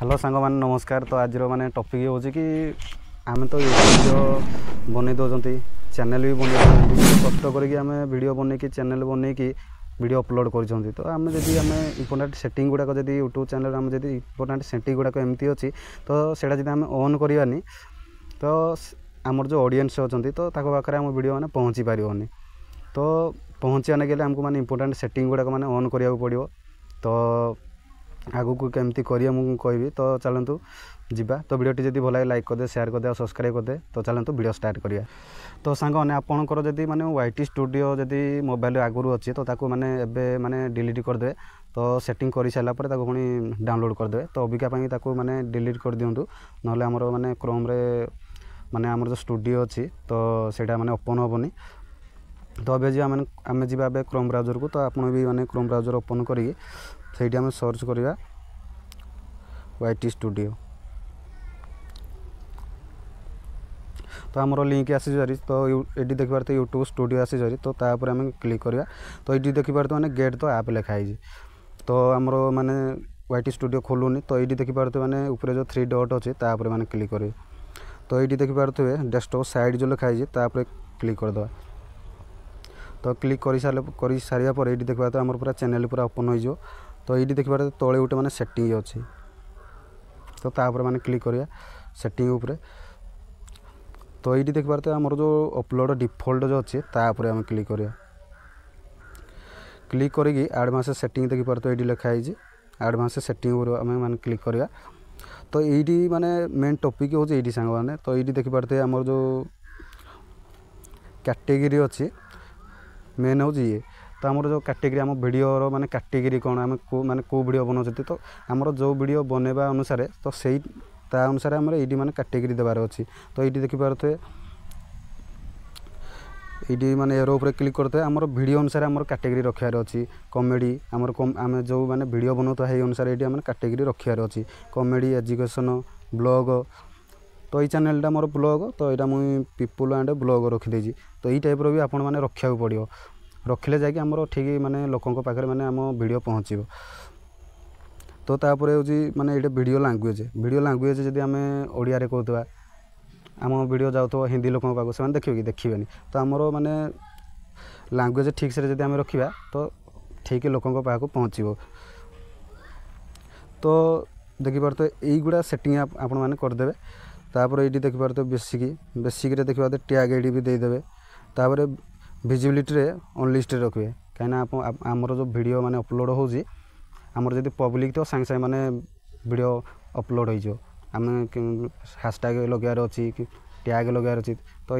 Hello सांग मान नमस्कार। तो आज माने टॉपिक हो कि आम तो वीडियो बन दौरान चैनल भी बन कष्ट करके वीडियो बन कि चैनल बन कि वीडियो अपलोड कर तो आम जब आम इंपोर्टाट सेटिंग गुड़ाक जब यूट्यूब चैनल आम जब इंपोर्टाट सेटिंग गुड़ाक एमती अच्छी तो सेटा जब आम ऑन करवानी तो आमर जो ऑडियंस अच्छा तो पाखे आम वीडियो मैंने पहुँची पारनी। तो पहुँचाने के लिए आमको मैंने इंपोर्टाट सेटिंग गुड़ाक मैंने ऑन करा पड़ो। तो आगू को केमती करिए मुझे कहबी। तो चलतु जीवा। तो वीडियो जब भल लाइक करदे शेयर करदे और सब्सक्राइब करदे। तो चलतु वीडियो स्टार्ट करिया। तो सांग मैंने आपंकर जब मैंने YT स्टूडियो जब मोबाइल आगुरी अच्छी तो ताकू मैंने एबे मैंने डिलीट करदे। तो सेटिंग कर सारा पर पुणी डाउनलोड करदे। तो अबिका ताकू मैंने डिलीट कर दिंतु ना आमर मैंने क्रोम रे माने आमर जो स्टूडियो अच्छी तो सेटा मैंने ओपन हेनी। तो अबे जी आम जी क्रोम ब्राउजर को। तो आप भी मैंने क्रोम ब्राउजर ओपन करी से आम सर्च करवा YT स्टूडियो। तो आमर लिंक आसी जारी। तो ये देखी पारे यूट्यूब स्टूडियो आसी जारी। तो तापर आम क्लिक करवा। तो ये देखी पारे मैंने गेट तो ऐप लिखाई। तो आमर माने YT स्टूडियो खोलुनी। तो ये देखी पारे मैंने ऊपर जो 3 डॉट अच्छे तापर मैंने क्लिक कर। तो ये देखी पारे डेस्कटॉप साइड जो लिखाई तापर क्लिक करदे। तो क्लिक कर सारा पर ये देखी पारे आमर पूरा चैनल पूरा ओपन हो। तो ये देखी पारे तले गोटे मैंने सेटिंग अच्छी। तो तापर मैंने क्लिक करिया सेटिंग उपरे। तो ये देखी पारे आमर जो अपलोड डिफॉल्ट जो अच्छे तापर आम क्लिक करिया। क्लिक करी एडवांस सेटिंग देखी पारे। तो ये लिखाई एडवांस सेटिंग आम मैंने क्लिक करिया। तो ये माने मेन टॉपिक हो सांग मैंने। तो ये देखी पारे आमर जो कैटेगरी अच्छी मेन हो ये। तो आमर जो कैटेगरी आम वीडियो माने कैटेगरी कौन आम को माने को वीडियो बनाते। तो आमर जो वीडियो बनवा अनुसार तो सही ता अनुसार आमर ये माने कैटेगरी देवार अच्छी। तो ये देखी पारे ये माने एरो ऊपर क्लिक करते आमर वीडियो अनुसार आमर कैटेगरी रखार अच्छी। कॉमेडी आमर आम जो माने वीडियो बनाता है अनुसार ये आम कैटेगरी रखार अच्छी। Comedy education blog. तो ये चैनल मोर ब्लॉग। तो यहाँ मुझे पीपुल एंड ब्लॉग रखीदे। तो ये टाइप भी आपण मैंने रखा पड़ो। रखिले जाकि आमर ठीक माने लोकों पाखे माने आम वीडियो पहुँचो। तो तापर हूँ माने ये वीडियो लैंग्वेज जब आम ओडिया रे कहता आम वीडियो जाऊ हिंदी लोकों पाक से देखिए कि देखिए। तो आमर माने लैंग्वेज ठीक से जब आम रखा तो ठीक लोकों पाक पहुँचो। तो देखी पारे तो युवा सेटिंग आपण मैंने करदे। तापर ये देखी पारे तो बेसिक देखी पारे टैग आईडी भी देदेवे। तापर विजिबिलिटी रे ऑन लिस्ट रखिए कहीं आमर जो वीडियो माने अपलोड होजी आमर जब पब्लिक तो सांगे सांगे माने वीडियो अपलोड हो आम हैशटैग लगार अच्छी कि टैग लगार अच्छी। तो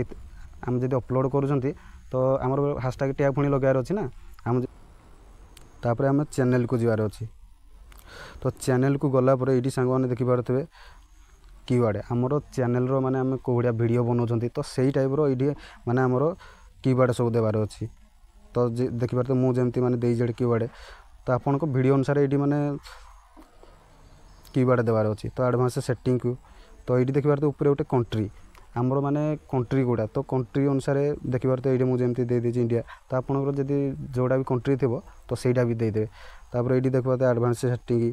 आम जब अपलोड करूँ तो आमर हैशटैग टैग पुणी लगार अच्छी ना आम। तापर आम चैनल को जीवार अच्छी। तो चैनल को गला पर ये सांग मैंने देखी पारे कीवर्ड आमर चैनल रो माने आम को भाया वीडियो बनाऊँ तो सही टाइप रो ये माने आमर कीवर्ड सब देवार अच्छी। तो देखी पारे तो मुझे जमती मैंने दे जेड कीवर्ड। तो आपन को वीडियो अनुसार ये माने कीवर्ड देवार अच्छी। तो एडवांस सेटिंग को। तो ये देखी पारे तो ऊपर गोटे कंट्री आमर माने कंट्री गुड़ा। तो कंट्री अनुसार देखी पारे तो ये मुझे जमती दे दीजिए इंडिया। तो आपंकर जब जोड़ा भी कंट्री थी तो सहीटा भी देदेवे। तापर ये देख पाते एडवांस सेटिंग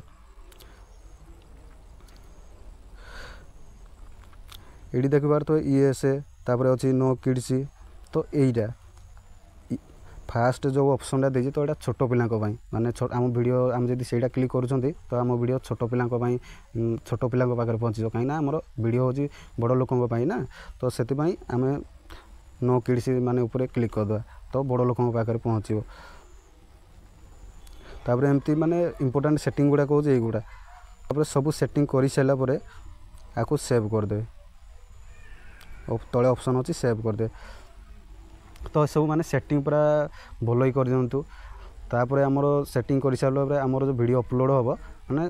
ये देखी पारे तो USA। तापर अच्छी नो किड्स। तो यहीटा फास्ट जो ऑप्शन टा देजी। तो यहाँ छोट पिला माने आम वीडियो आम जब से क्लिक कर तो आम वीडियो छोट पिला छोट पिला पाखे पहुँचो कहीं आमर वीडियो हूँ बड़ लोकों ना। तो से आम नो किड्स माने ऊपर क्लिक करदे तो बड़ लोकों पाखे पहुँचो। तापर एमती माने इंपोर्टेंट सेटिंग गुड़ाक हो युवा। तापर सब सेटिंग कर सारापर आपको सेव करदे। तले ऑप्शन अच्छी सेव करदे। तो सब माने सेटिंग पूरा भल ही कर दिंतु। तापर आमर सेटिंग कर सारा आमर जो वीडियो अपलोड हम माने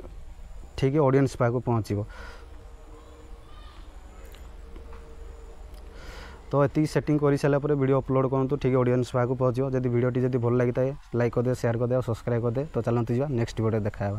ठीक ऑडियंस पाक पहुँचो। तो ये सेटिंग कर सारापर वीडियो अपलोड करूँ ठीक ऑडियंस पाक पहुँचो। जब वीडियो जब भल लगी था लाइक करदे शेयर करदे और सब्सक्राइब करदे। तो चलते जा नेक्स्ट वीडियो देखा।